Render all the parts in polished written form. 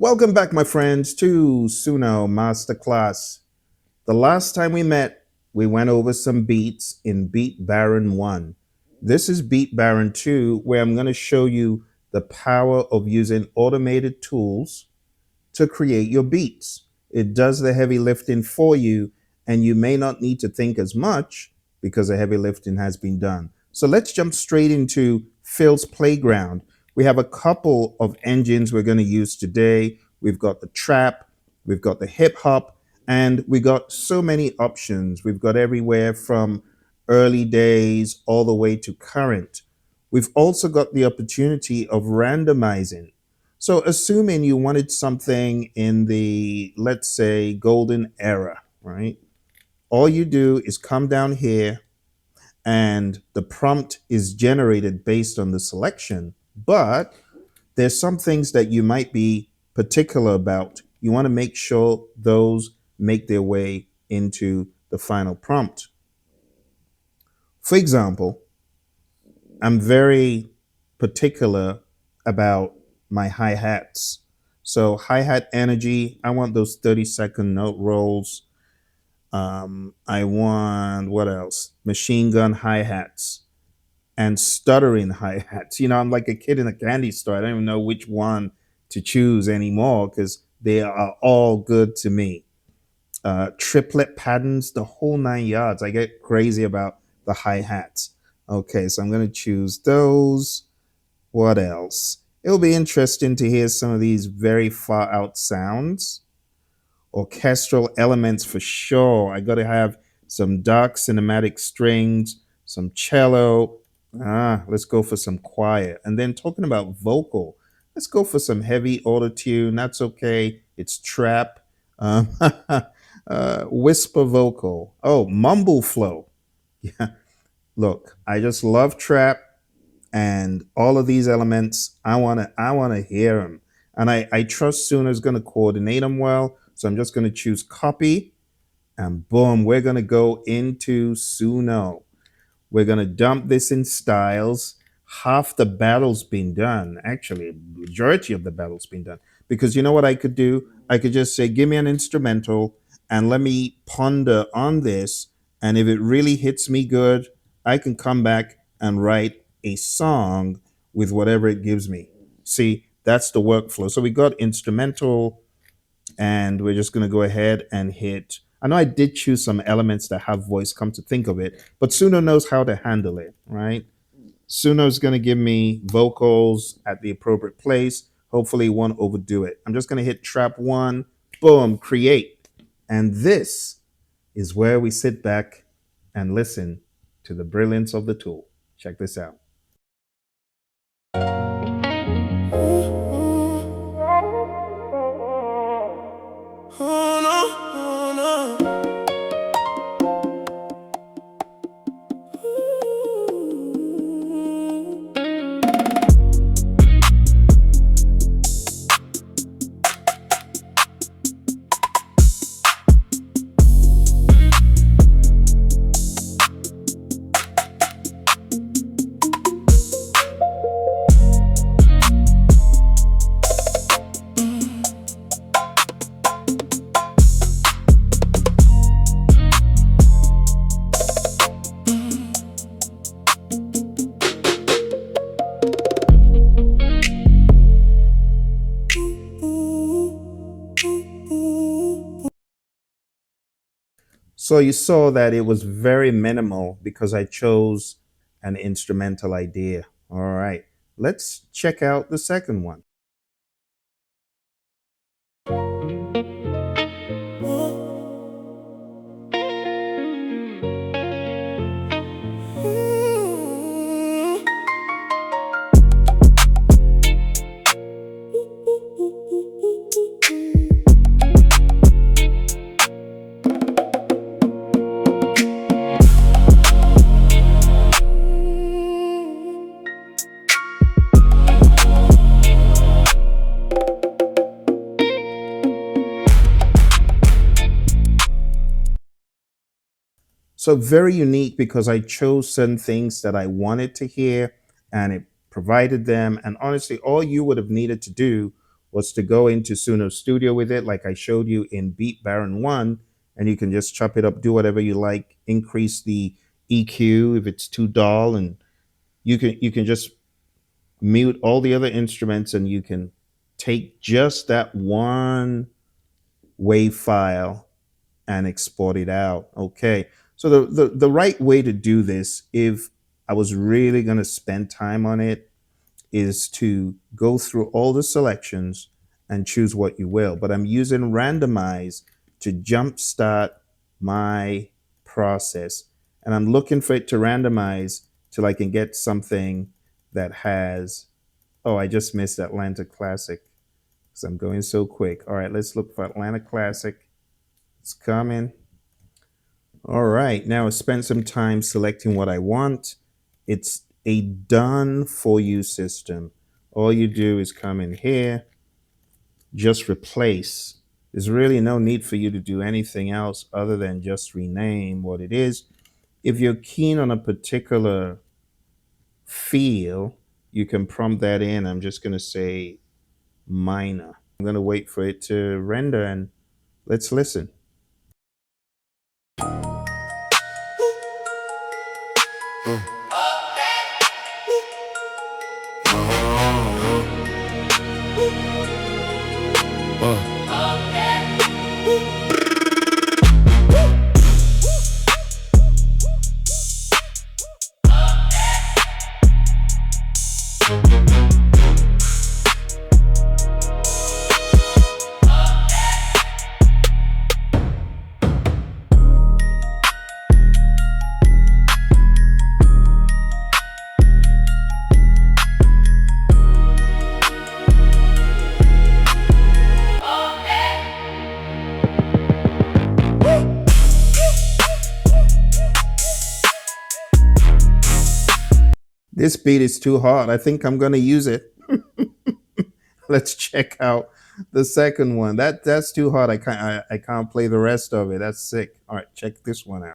Welcome back, my friends, to SUNO Masterclass. The last time we met, we went over some beats in Beat Baron 1. This is Beat Baron 2, where I'm going to show you the power of using automated tools to create your beats. It does the heavy lifting for you, and you may not need to think as much because the heavy lifting has been done. So let's jump straight into Phil's Playground. We have a couple of engines we're going to use today. We've got the trap, we've got the hip hop, and we got so many options. We've got everywhere from early days all the way to current. We've also got the opportunity of randomizing. So, assuming you wanted something in the, let's say, golden era, right? All you do is come down here and the prompt is generated based on the selection. But there's some things that you might be particular about. You want to make sure those make their way into the final prompt. For example, I'm very particular about my hi-hats. So hi-hat energy, I want those 30-second note rolls. I want what else? Machine gun hi-hats and stuttering hi-hats. I'm like a kid in a candy store. I don't even know which one to choose anymore because they are all good to me. Triplet patterns, the whole 9 yards. I get crazy about the hi-hats. Okay, so I'm going to choose those. What else? It'll be interesting to hear some of these very far out sounds. Orchestral elements for sure. I got to have some dark cinematic strings, some cello. Let's go for some quiet. And then talking about vocal, let's go for some heavy auto tune. That's okay. It's trap. Um, whisper vocal. Oh, mumble flow. Yeah. Look, I just love trap and all of these elements. I want to hear them, and I trust Suno is going to coordinate them well. So I'm just going to choose copy, and boom, we're going to go into Suno. We're going to dump this in styles. Half the battle's been done. Actually, a majority of the battle's been done. Because you know what I could do? I could just say, give me an instrumental and let me ponder on this. And if it really hits me good, I can come back and write a song with whatever it gives me. See, that's the workflow. So we got instrumental, and we're just going to go ahead and hit. I know I did choose some elements that have voice, come to think of it, but Suno knows how to handle it, right? Suno is going to give me vocals at the appropriate place. Hopefully, it won't overdo it. I'm just going to hit trap one, boom, create. And this is where we sit back and listen to the brilliance of the tool. Check this out. Oh no, oh no. So you saw that it was very minimal because I chose an instrumental idea. All right, let's check out the second one. So very unique because I chose certain things that I wanted to hear and it provided them. And honestly, all you would have needed to do was to go into SUNO Studio with it, like I showed you in Beat Baron 1, and you can just chop it up, do whatever you like, increase the EQ if it's too dull, and you can just mute all the other instruments, and you can take just that one wave file and export it out. Okay. So the right way to do this, if I was really going to spend time on it, is to go through all the selections and choose what you will. But I'm using Randomize to jumpstart my process. And I'm looking for it to randomize till I can get something that has, oh, I just missed Atlanta Classic because I'm going so quick. All right, let's look for Atlanta Classic. It's coming. All right, now I spent some time selecting what I want. It's a done for you system. All you do is come in here, just replace. There's really no need for you to do anything else other than just rename what it is. If you're keen on a particular feel, you can prompt that in. I'm just going to say minor. I'm going to wait for it to render, and let's listen. This beat is too hard. I think I'm going to use it. Let's check out the second one. That's too hard. I can't play the rest of it. That's sick. All right, check this one out.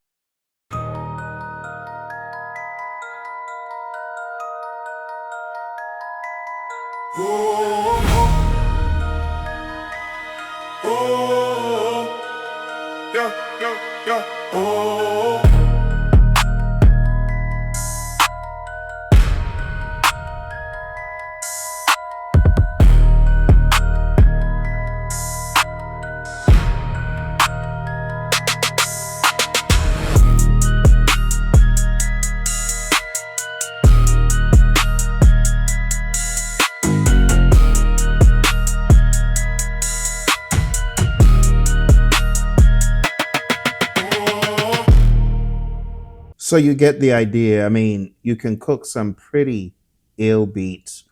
So you get the idea. I mean, you can cook some pretty ill beats,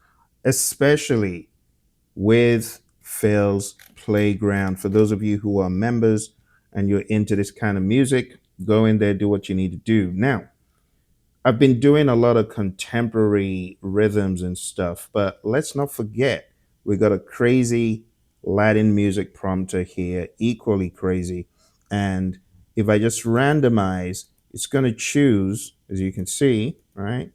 especially with Phil's Playground. For those of you who are members and you're into this kind of music, go in there, do what you need to do. Now, I've been doing a lot of contemporary rhythms and stuff, but let's not forget we got a crazy Latin music prompter here, equally crazy. And if I just randomize, it's going to choose, as you can see, right?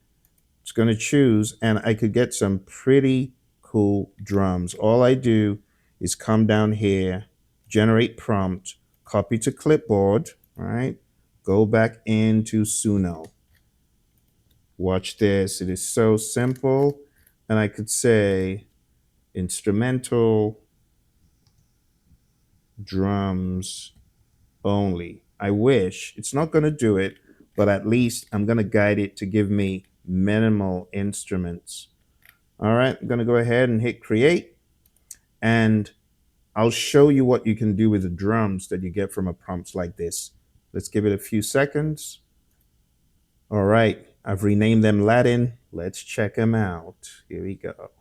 It's going to choose, and I could get some pretty cool drums. All I do is come down here, generate prompt, copy to clipboard, right? Go back into SUNO. Watch this. It is so simple. And I could say instrumental drums only. I wish. It's not going to do it, but at least I'm going to guide it to give me minimal instruments. All right, I'm going to go ahead and hit create, and I'll show you what you can do with the drums that you get from a prompt like this. Let's give it a few seconds. All right, I've renamed them Latin. Let's check them out. Here we go.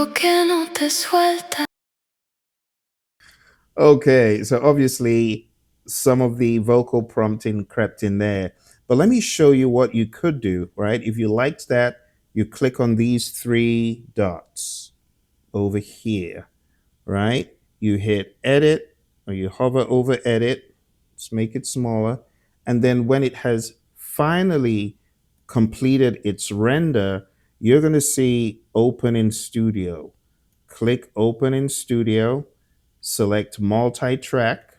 que no te suelta. Okay, so obviously some of the vocal prompting crept in there. But let me show you what you could do, right? If you liked that, you click on these three dots over here, right? You hit edit or you hover over edit, let's make it smaller. And then when it has finally completed its render, you're going to see open in studio. Click open in studio, select multi-track.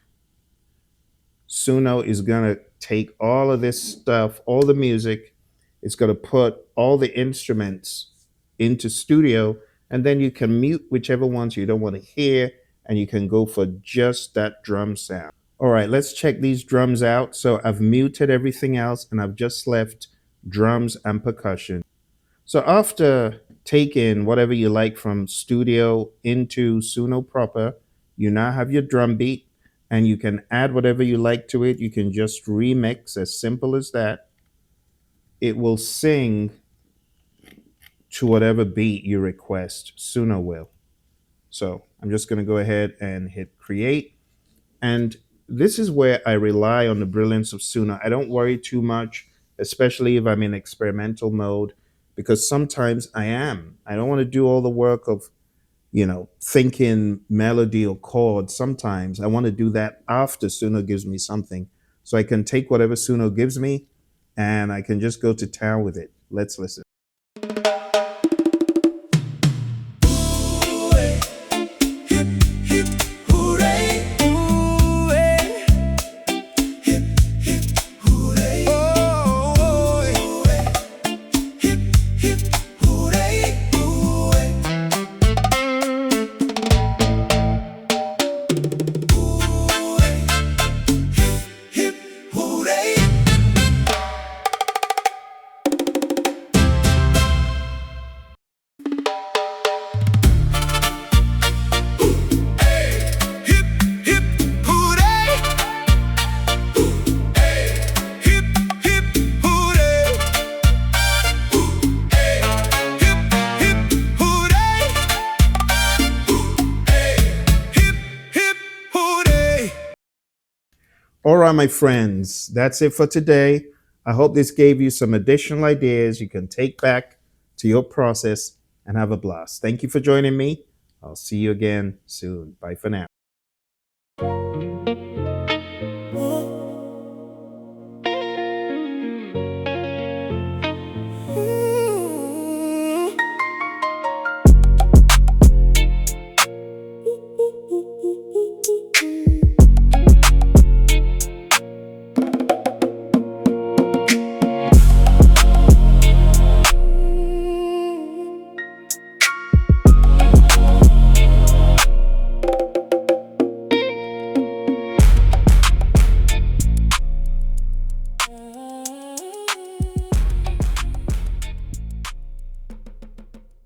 Suno is going to take all of this stuff, all the music, it's going to put all the instruments into studio, and then you can mute whichever ones you don't want to hear, and you can go for just that drum sound. All right, let's check these drums out. So I've muted everything else, and I've just left drums and percussion. So after taking whatever you like from studio into Suno proper, you now have your drum beat and you can add whatever you like to it. You can just remix, as simple as that. It will sing to whatever beat you request. Suno will. So I'm just going to go ahead and hit create. And this is where I rely on the brilliance of Suno. I don't worry too much, especially if I'm in experimental mode, because sometimes I am. I don't want to do all the work of, thinking melody or chords. Sometimes I want to do that after Suno gives me something. So I can take whatever Suno gives me and I can just go to town with it. Let's listen. All right, my friends, that's it for today. I hope this gave you some additional ideas you can take back to your process and have a blast. Thank you for joining me. I'll see you again soon. Bye for now.